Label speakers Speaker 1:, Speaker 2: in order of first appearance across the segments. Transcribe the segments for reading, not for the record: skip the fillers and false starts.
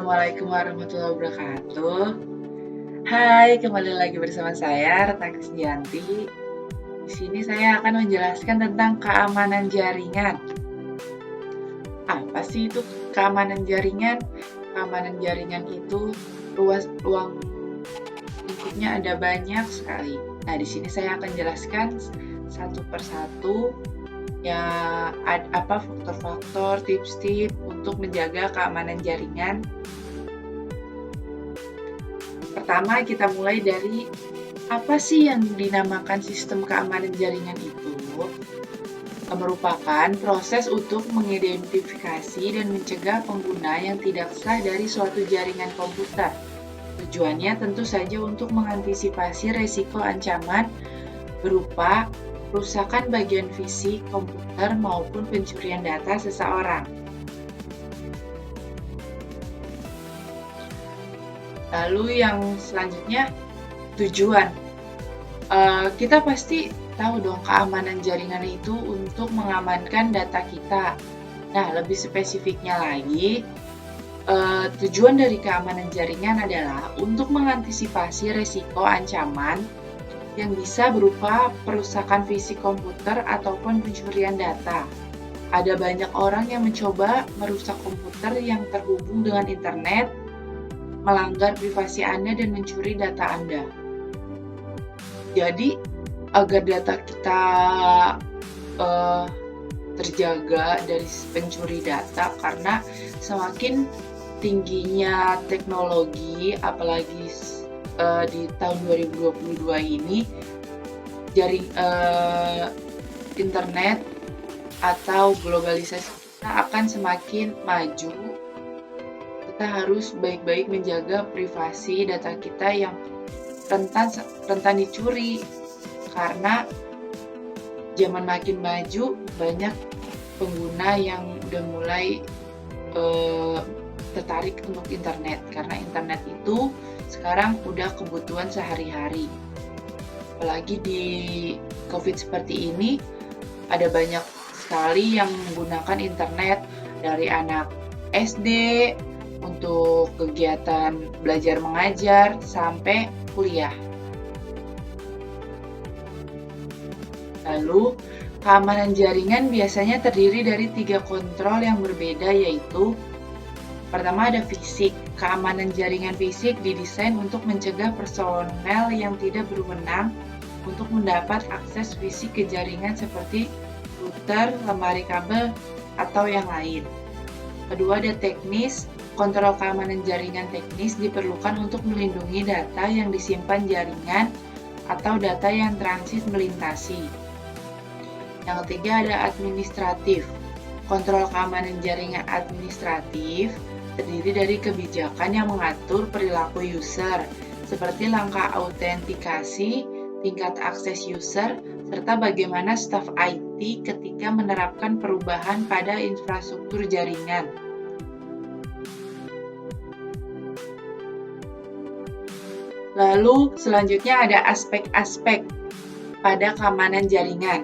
Speaker 1: Assalamualaikum warahmatullahi wabarakatuh. Hai, kembali lagi bersama saya Retna Krisdianti. Di sini saya akan menjelaskan tentang keamanan jaringan. Apa sih itu keamanan jaringan? Keamanan jaringan itu ruang lingkupnya ada banyak sekali. Nah, di sini saya akan jelaskan satu persatu ya apa faktor-faktor, tips-tips untuk menjaga keamanan jaringan. Pertama, kita mulai dari apa sih yang dinamakan sistem keamanan jaringan itu? Merupakan proses untuk mengidentifikasi dan mencegah pengguna yang tidak sah dari suatu jaringan komputer. Tujuannya tentu saja untuk mengantisipasi resiko ancaman berupa kerusakan bagian fisik komputer maupun pencurian data seseorang. Lalu yang selanjutnya, tujuan. Kita pasti tahu dong keamanan jaringan itu untuk mengamankan data kita. Nah, lebih spesifiknya lagi, tujuan dari keamanan jaringan adalah untuk mengantisipasi resiko ancaman yang bisa berupa perusakan fisik komputer ataupun pencurian data. Ada banyak orang yang mencoba merusak komputer yang terhubung dengan internet, melanggar privasi Anda dan mencuri data Anda. Jadi, agar data kita terjaga dari pencuri data, karena semakin tingginya teknologi, apalagi di tahun 2022 ini, internet atau globalisasi kita akan semakin maju. Kita harus baik-baik menjaga privasi data kita yang rentan dicuri, karena zaman makin maju, banyak pengguna yang udah mulai tertarik untuk internet, karena internet itu sekarang udah kebutuhan sehari-hari. Apalagi di COVID seperti ini, ada banyak sekali yang menggunakan internet, dari anak SD untuk kegiatan belajar mengajar sampai kuliah. Lalu, keamanan jaringan biasanya terdiri dari 3 kontrol yang berbeda, yaitu pertama ada fisik. Keamanan jaringan fisik didesain untuk mencegah personel yang tidak berwenang untuk mendapat akses fisik ke jaringan seperti router, lemari kabel, atau yang lain. Kedua ada teknis. Kontrol keamanan jaringan teknis diperlukan untuk melindungi data yang disimpan jaringan atau data yang transit melintasi. Yang ketiga ada administratif. Kontrol keamanan jaringan administratif terdiri dari kebijakan yang mengatur perilaku user, seperti langkah autentikasi, tingkat akses user, serta bagaimana staf IT ketika menerapkan perubahan pada infrastruktur jaringan. Lalu selanjutnya ada aspek-aspek pada keamanan jaringan.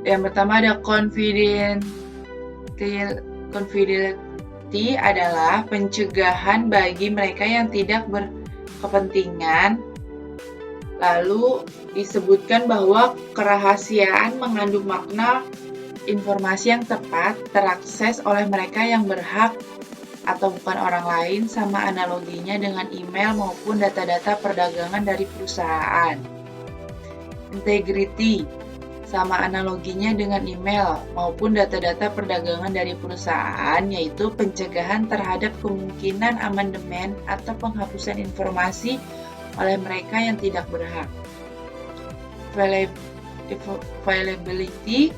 Speaker 1: Yang pertama ada confidentiality adalah pencegahan bagi mereka yang tidak berkepentingan. Lalu disebutkan bahwa kerahasiaan mengandung makna informasi yang tepat terakses oleh mereka yang berhak atau bukan orang lain, sama analoginya dengan email maupun data-data perdagangan dari perusahaan. Integrity sama analoginya dengan email maupun data-data perdagangan dari perusahaan, yaitu pencegahan terhadap kemungkinan amandemen atau penghapusan informasi oleh mereka yang tidak berhak. Availability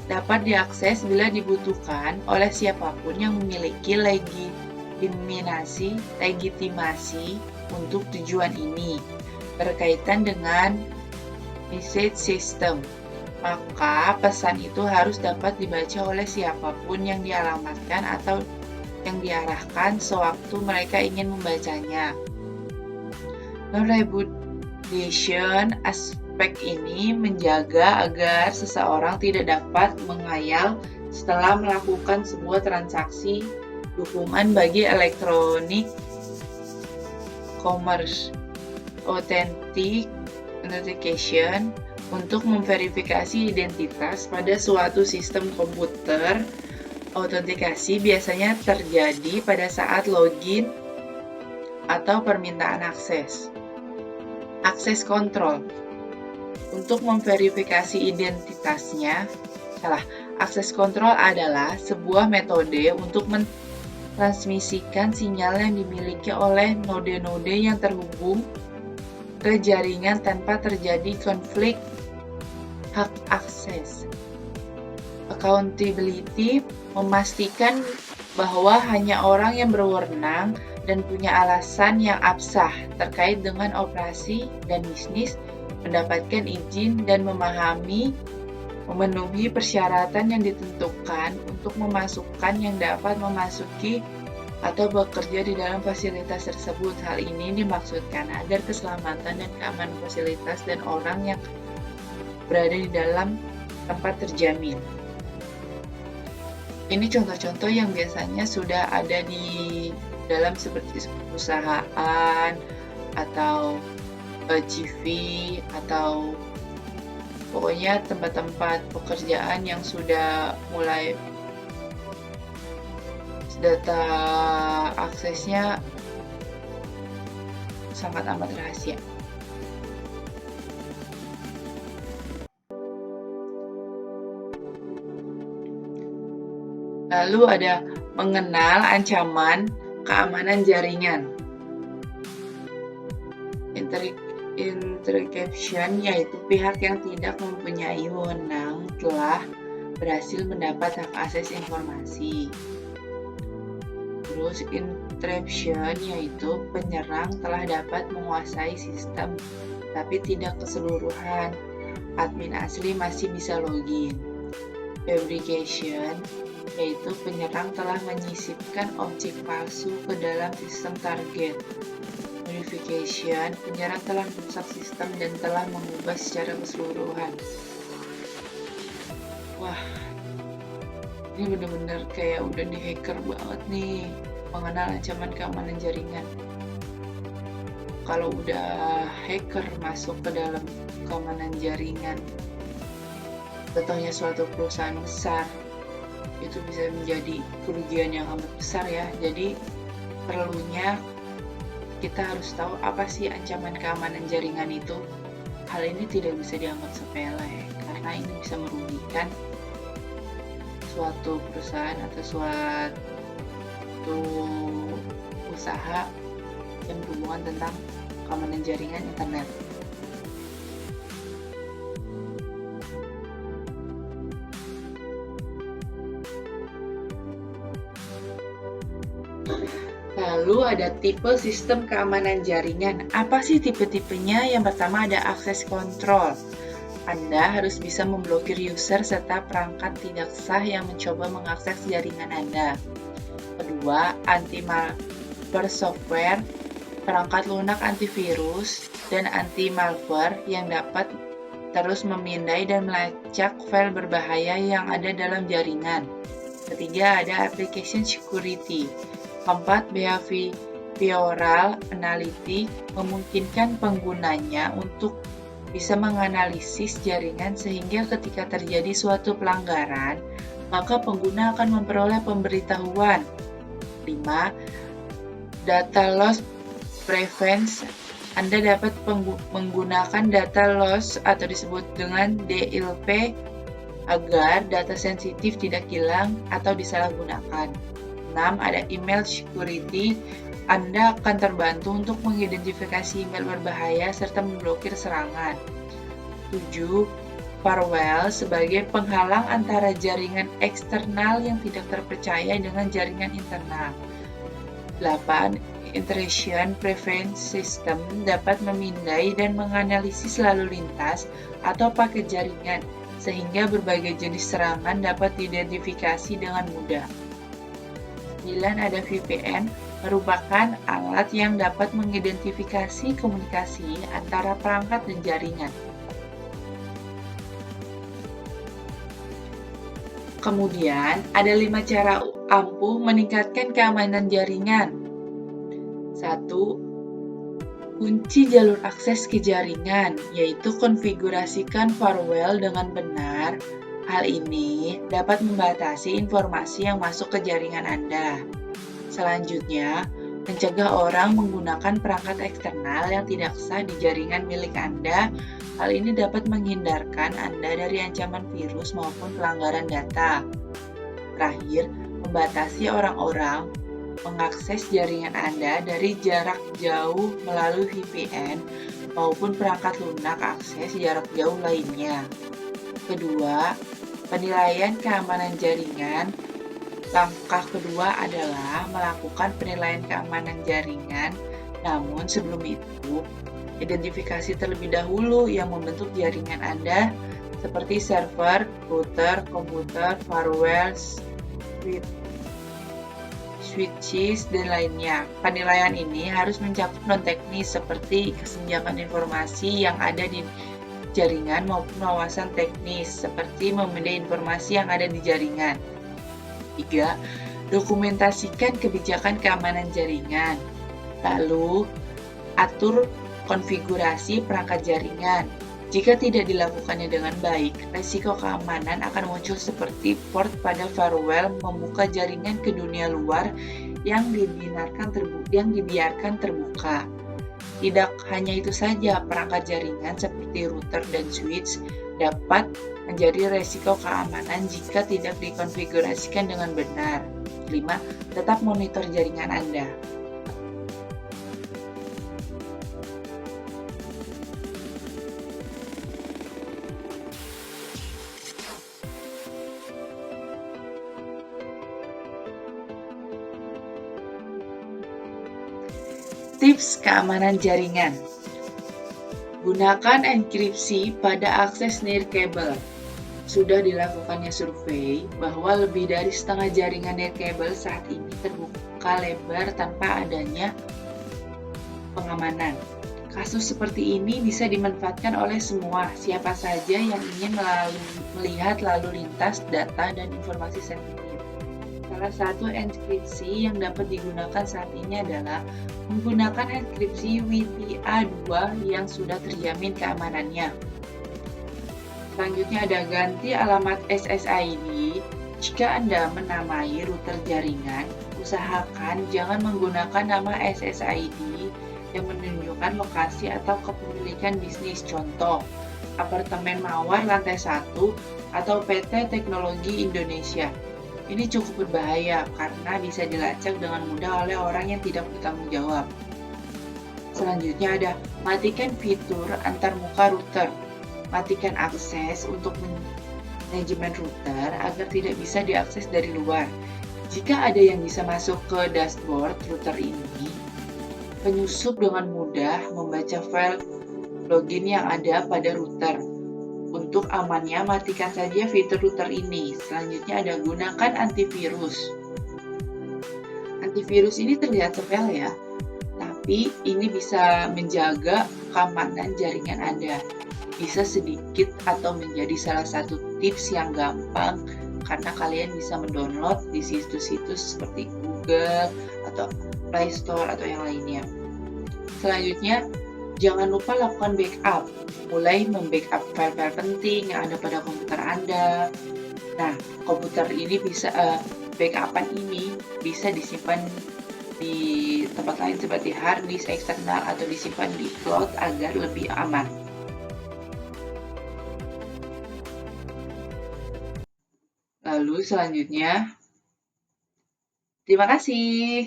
Speaker 1: dapat diakses bila dibutuhkan oleh siapapun yang memiliki legitimasi untuk tujuan ini, berkaitan dengan message system. Maka pesan itu harus dapat dibaca oleh siapapun yang dialamatkan atau yang diarahkan sewaktu mereka ingin membacanya. Non-repudiation aspek ini menjaga agar seseorang tidak dapat menghayal setelah melakukan sebuah transaksi dukungan bagi elektronik commerce, authentication untuk memverifikasi identitas pada suatu sistem komputer. Autentikasi biasanya terjadi pada saat login atau permintaan akses. Akses kontrol. Untuk memverifikasi identitasnya, akses kontrol adalah sebuah metode untuk mentransmisikan sinyal yang dimiliki oleh node-node yang terhubung ke jaringan tanpa terjadi konflik hak akses. Accountability memastikan bahwa hanya orang yang berwenang dan punya alasan yang absah terkait dengan operasi dan bisnis mendapatkan izin dan memenuhi persyaratan yang ditentukan untuk memasukkan yang dapat memasuki atau bekerja di dalam fasilitas tersebut. Hal ini dimaksudkan agar keselamatan dan keamanan fasilitas dan orang yang berada di dalam tempat terjamin. Ini contoh-contoh yang biasanya sudah ada di dalam seperti perusahaan atau CV atau pokoknya tempat-tempat pekerjaan yang sudah mulai data aksesnya sangat amat rahasia. Lalu ada mengenal ancaman keamanan jaringan. Interception yaitu pihak yang tidak mempunyai wewenang telah berhasil mendapat hak akses informasi. Terus interruption yaitu penyerang telah dapat menguasai sistem tapi tidak keseluruhan. Admin asli masih bisa login. Fabrication yaitu penyerang telah menyisipkan objek palsu ke dalam sistem target. Modification, penyerang telah merusak sistem dan telah mengubah secara keseluruhan. Wah, ini benar-benar kayak udah di hacker banget nih, mengenal ancaman keamanan jaringan. Kalau udah hacker masuk ke dalam keamanan jaringan, contohnya suatu perusahaan besar, itu bisa menjadi kerugian yang amat besar ya. Jadi perlunya kita harus tahu apa sih ancaman keamanan jaringan itu. Hal ini tidak bisa dianggap sepele karena ini bisa merugikan suatu perusahaan atau suatu usaha yang berhubungan tentang keamanan jaringan internet. Lalu ada tipe sistem keamanan jaringan. Apa sih tipe-tipenya? Yang pertama ada akses kontrol. Anda harus bisa memblokir user serta perangkat tidak sah yang mencoba mengakses jaringan Anda. Kedua, anti-malware software, perangkat lunak antivirus dan anti-malware yang dapat terus memindai dan melacak file berbahaya yang ada dalam jaringan. Ketiga, ada application security. Keempat, behavioral analytics memungkinkan penggunanya untuk bisa menganalisis jaringan sehingga ketika terjadi suatu pelanggaran, maka pengguna akan memperoleh pemberitahuan. 5. Data loss prevention. Anda dapat menggunakan data loss atau disebut dengan DLP agar data sensitif tidak hilang atau disalahgunakan. 6. Ada email security. Anda akan terbantu untuk mengidentifikasi email berbahaya serta memblokir serangan. 7. Firewall sebagai penghalang antara jaringan eksternal yang tidak terpercaya dengan jaringan internal. 8. Intrusion Prevention System dapat memindai dan menganalisis lalu lintas atau paket jaringan sehingga berbagai jenis serangan dapat diidentifikasi dengan mudah. 9. Ada VPN, merupakan alat yang dapat mengidentifikasi komunikasi antara perangkat dan jaringan. Kemudian, ada 5 cara ampuh meningkatkan keamanan jaringan. 1. Kunci jalur akses ke jaringan, yaitu konfigurasikan firewall dengan benar. Hal ini dapat membatasi informasi yang masuk ke jaringan Anda. Selanjutnya, mencegah orang menggunakan perangkat eksternal yang tidak sah di jaringan milik Anda. Hal ini dapat menghindarkan Anda dari ancaman virus maupun pelanggaran data. Terakhir, membatasi orang-orang mengakses jaringan Anda dari jarak jauh melalui VPN maupun perangkat lunak akses jarak jauh lainnya. Kedua, penilaian keamanan jaringan. Langkah kedua adalah melakukan penilaian keamanan jaringan. Namun sebelum itu, identifikasi terlebih dahulu yang membentuk jaringan Anda seperti server, router, komputer, firewall, switches, dan lainnya. Penilaian ini harus mencakup non-teknis seperti kesenjangan informasi yang ada di jaringan maupun wawasan teknis seperti memindai informasi yang ada di jaringan. 3. Dokumentasikan kebijakan keamanan jaringan. Lalu, atur konfigurasi perangkat jaringan. Jika tidak dilakukannya dengan baik, resiko keamanan akan muncul seperti port pada firewall membuka jaringan ke dunia luar yang dibiarkan terbuka. Tidak hanya itu saja, perangkat jaringan seperti router dan switch dapat menjadi resiko keamanan jika tidak dikonfigurasikan dengan benar. 5. Tetap monitor jaringan Anda. Tips keamanan jaringan. Gunakan enkripsi pada akses nirkabel. Sudah dilakukannya survei bahwa lebih dari setengah jaringan nirkabel saat ini terbuka lebar tanpa adanya pengamanan. Kasus seperti ini bisa dimanfaatkan oleh semua, siapa saja yang ingin melihat lalu lintas data dan informasi sensitif. Salah satu enkripsi yang dapat digunakan saat ini adalah menggunakan enkripsi WTA2 yang sudah terjamin keamanannya. Selanjutnya ada ganti alamat SSID. Jika Anda menamai router jaringan, usahakan jangan menggunakan nama SSID yang menunjukkan lokasi atau kepemilikan bisnis. Contoh, apartemen Mawar lantai 1 atau PT Teknologi Indonesia. Ini cukup berbahaya karena bisa dilacak dengan mudah oleh orang yang tidak bertanggung jawab. Selanjutnya ada matikan fitur antarmuka router. Matikan akses untuk manajemen router agar tidak bisa diakses dari luar. Jika ada yang bisa masuk ke dashboard router ini, penyusup dengan mudah membaca file login yang ada pada router. Untuk amannya, matikan saja fitur router ini. Selanjutnya ada gunakan antivirus. Antivirus ini terlihat sepele ya, tapi ini bisa menjaga keamanan jaringan Anda. Bisa sedikit atau menjadi salah satu tips yang gampang karena kalian bisa mendownload di situs-situs seperti Google atau Play Store atau yang lainnya. Selanjutnya, jangan lupa lakukan backup, mulai membackup file-file penting yang ada pada komputer Anda. Nah, komputer ini bisa, backupan ini bisa disimpan di tempat lain seperti hard disk eksternal atau disimpan di cloud agar lebih aman. Lalu selanjutnya, terima kasih.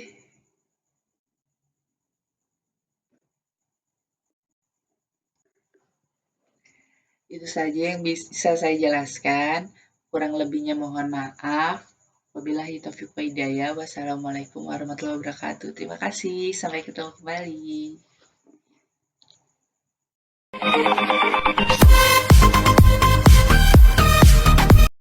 Speaker 1: Itu saja yang bisa saya jelaskan. Kurang lebihnya mohon maaf. Wabillahi taufiq wa hidayah. Wassalamualaikum warahmatullahi wabarakatuh. Terima kasih. Sampai ketemu kembali.